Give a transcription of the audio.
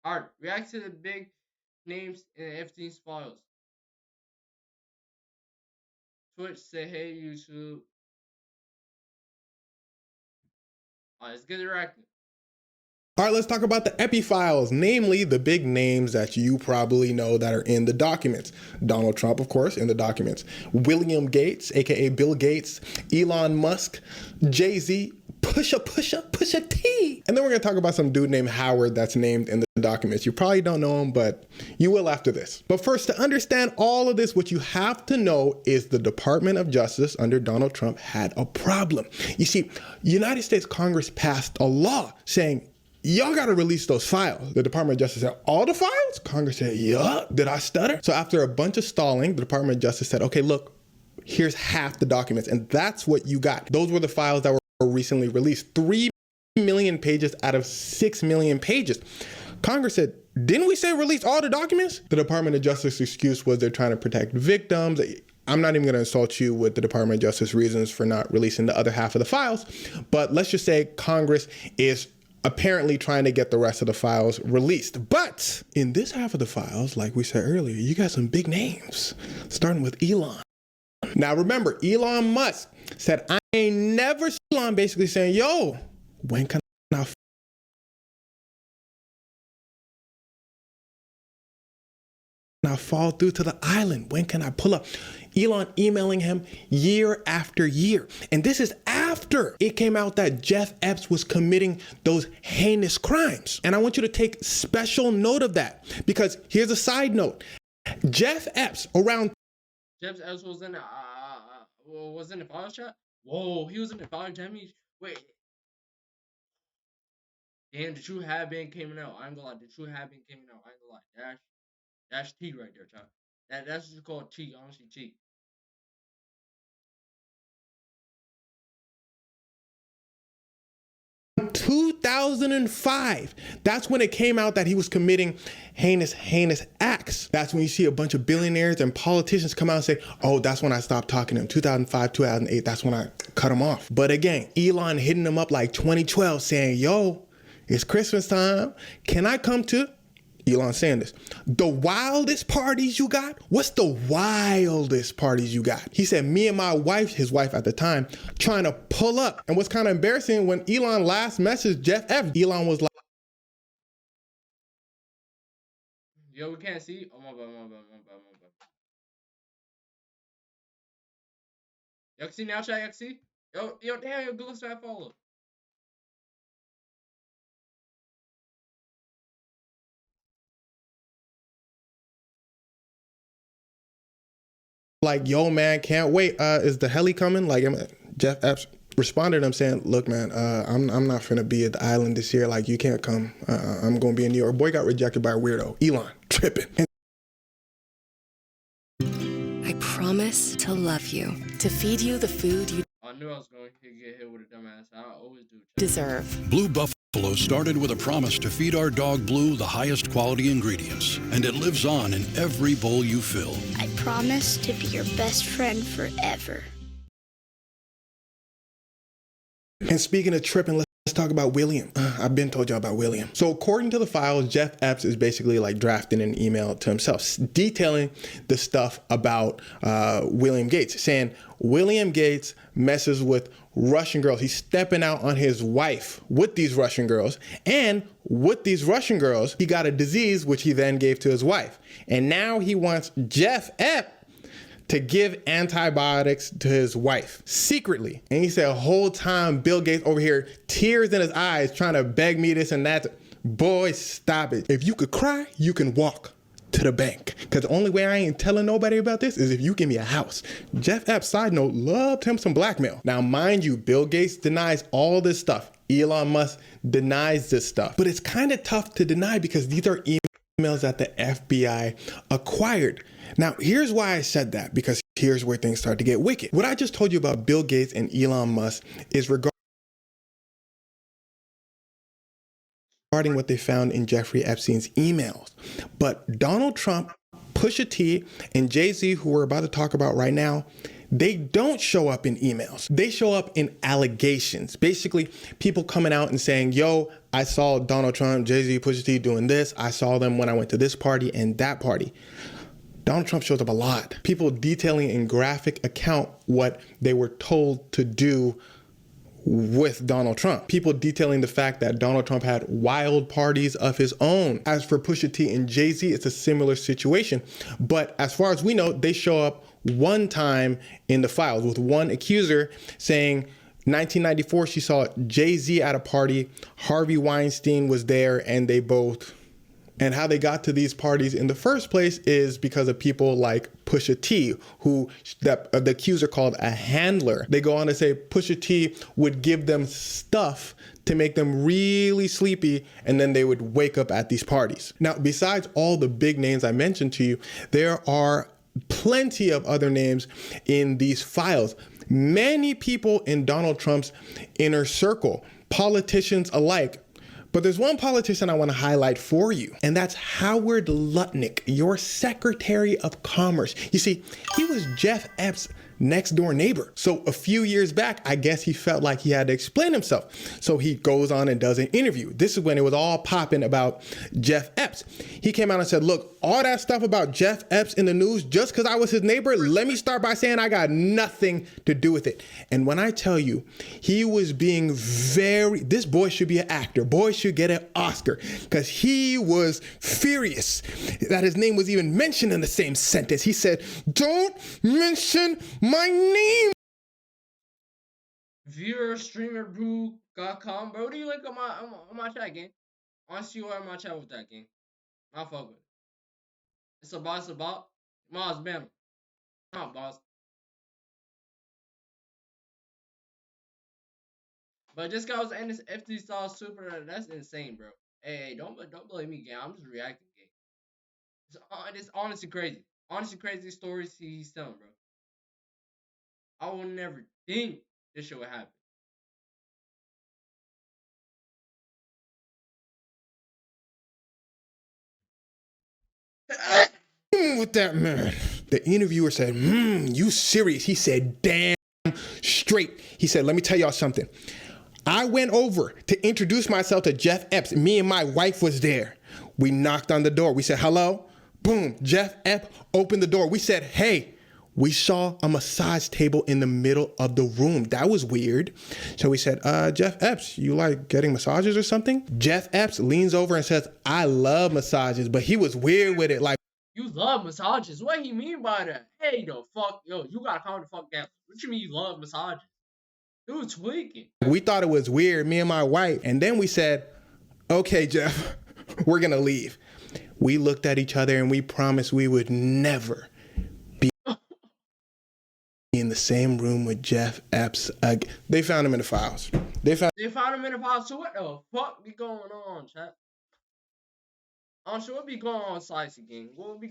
Alright, react to the big names in Epstein's files. Twitch, say hey YouTube. Alright, let's get it reacting. All right, let's talk about the Epi files, namely the big names that you probably know that are in the documents. Donald Trump, of course, in the documents. William Gates, aka Bill Gates, Elon Musk, Jay-Z, Pusha T. And then we're gonna talk about some dude named Howard that's named in the documents. You probably don't know him, but you will after this. But first, to understand all of this, what you have to know is the Department of Justice under Donald Trump had a problem. You see, United States Congress passed a law saying, y'all got to release those files. The Department of Justice said, all the files? Congress said, yeah. Did I stutter? So after a bunch of stalling, the Department of Justice said, okay, look, here's half the documents. And that's what you got. Those were the files that were recently released. 3 million pages out of 6 million pages. Congress said, didn't we say release all the documents? The Department of Justice excuse was they're trying to protect victims. I'm not even going to insult you with the Department of Justice reasons for not releasing the other half of the files. But let's just say Congress is apparently trying to get the rest of the files released. But in this half of the files, like we said earlier, you got some big names, starting with Elon. Now remember, Elon Musk said, I ain't never seen Elon basically saying, yo, when can I fall through to the island? When can I pull up? Elon emailing him year after year. And this is after it came out that Jeff Epps was committing those heinous crimes. And I want you to take special note of that, because here's a side note. Jeff Epps Jeff Epps was in the file chat? Whoa, he was in the file chat. Wait. Damn, the true have been came out. I ain't gonna lie. The true have been came out. I ain't gonna lie. That's T right there, child. That's just called T, honestly T. In 2005, that's when it came out that he was committing heinous acts. That's when you see a bunch of billionaires and politicians come out and say, oh, that's when I stopped talking to him. 2005, 2008, that's when I cut him off. But again, Elon hitting him up like 2012 saying, yo, it's Christmas time. Can I come to Elon saying this, the wildest parties you got? What's the wildest parties you got? He said, me and my wife, his wife at the time, trying to pull up. And what's kind of embarrassing, when Elon last messaged Jeff Epps, Elon was like, yo, we can't see. Oh, my bad. Y'all can see now, chat? Y'all can see? Yo, damn, yo, Google Stat follow. like, yo, man, can't wait. Is the heli coming? Like, Jeff Epps responded to him saying, look, man, I'm not finna be at the island this year. Like, you can't come. I'm gonna be in New York. Boy got rejected by a weirdo. Elon, tripping. I promise to love you, to feed you the food you I knew I was going to get hit with a dumbass. I always do. deserve. Blue Buffalo started with a promise to feed our dog Blue the highest quality ingredients, and it lives on in every bowl you fill. I promise to be your best friend forever. And speaking of tripping, let's talk about William. I've been told you about William. So according to the files, Jeff Epps is basically like drafting an email to himself, detailing the stuff about William Gates, saying William Gates messes with Russian girls. He's stepping out on his wife with these Russian girls. And with these Russian girls, he got a disease, which he then gave to his wife. And now he wants Jeff Epps to give antibiotics to his wife secretly. And he said, whole time Bill Gates over here, tears in his eyes, trying to beg me this and that. Boy, stop it. If you could cry, you can walk to the bank. Because the only way I ain't telling nobody about this is if you give me a house. Jeff Epps, side note, loved him some blackmail. Now, mind you, Bill Gates denies all this stuff. Elon Musk denies this stuff. But it's kind of tough to deny because these are emails that the FBI acquired. Now, here's why I said that, because here's where things start to get wicked. What I just told you about Bill Gates and Elon Musk is regarding what they found in Jeffrey Epstein's emails. But Donald Trump, Pusha T, and Jay-Z, who we're about to talk about right now, they don't show up in emails. They show up in allegations. Basically, people coming out and saying, yo, I saw Donald Trump, Jay-Z, Pusha T doing this. I saw them when I went to this party and that party. Donald Trump shows up a lot. People detailing in graphic account what they were told to do with Donald Trump. People detailing the fact that Donald Trump had wild parties of his own. As for Pusha T and Jay-Z, it's a similar situation. But as far as we know, they show up one time in the files with one accuser saying 1994 she saw Jay-Z at a party, Harvey Weinstein was there, and they both. And how they got to these parties in the first place is because of people like Pusha T, who the accuser called a handler. They go on to say Pusha T would give them stuff to make them really sleepy, and then they would wake up at these parties. Now, besides all the big names I mentioned to you, there are plenty of other names in these files. Many people in Donald Trump's inner circle, politicians alike. But there's one politician I want to highlight for you, and that's Howard Lutnick, your Secretary of Commerce. You see, he was Jeff Epps' next door neighbor. So a few years back, I guess he felt like he had to explain himself. So he goes on and does an interview. This is when it was all popping about Jeff Epps. He came out and said, look, all that stuff about Jeff Epps in the news, just because I was his neighbor, let me start by saying I got nothing to do with it. And when I tell you, he was being this boy should be an actor. Boy should get an Oscar, because he was furious that his name was even mentioned in the same sentence. He said, don't mention my name. Viewer streamerbrew.com, bro. What do you link on my chat, gang? I want to see you on my chat with that, gang. I fuck with it. It's a boss about. Mars Bam. Come on, boss. But this guy was in this FT style super. That's insane, bro. Hey, don't blame me, gang. I'm just reacting, gang. It's honestly crazy. Honestly crazy stories he's telling, bro. I will never think this shit would happen. With that man. The interviewer said, you serious? He said, damn straight. He said, let me tell y'all something. I went over to introduce myself to Jeff Epps. Me and my wife was there. We knocked on the door. We said, hello. Boom. Jeff Epps opened the door. We said, hey. We saw a massage table in the middle of the room. That was weird. So we said, Jeff Epps, you like getting massages or something? Jeff Epps leans over and says, I love massages, but he was weird with it. Like, you love massages? What he mean by that? Hey, the fuck, yo, you gotta calm the fuck down. What you mean you love massages? Dude, tweaking. We thought it was weird, me and my wife. And then we said, okay, Jeff, we're gonna leave. We looked at each other and we promised we would never in the same room with Jeff Epps. They found him in the files. They found him in the files. So what the fuck be going on, chat? I'm sure what be going on, Slicey gang. What be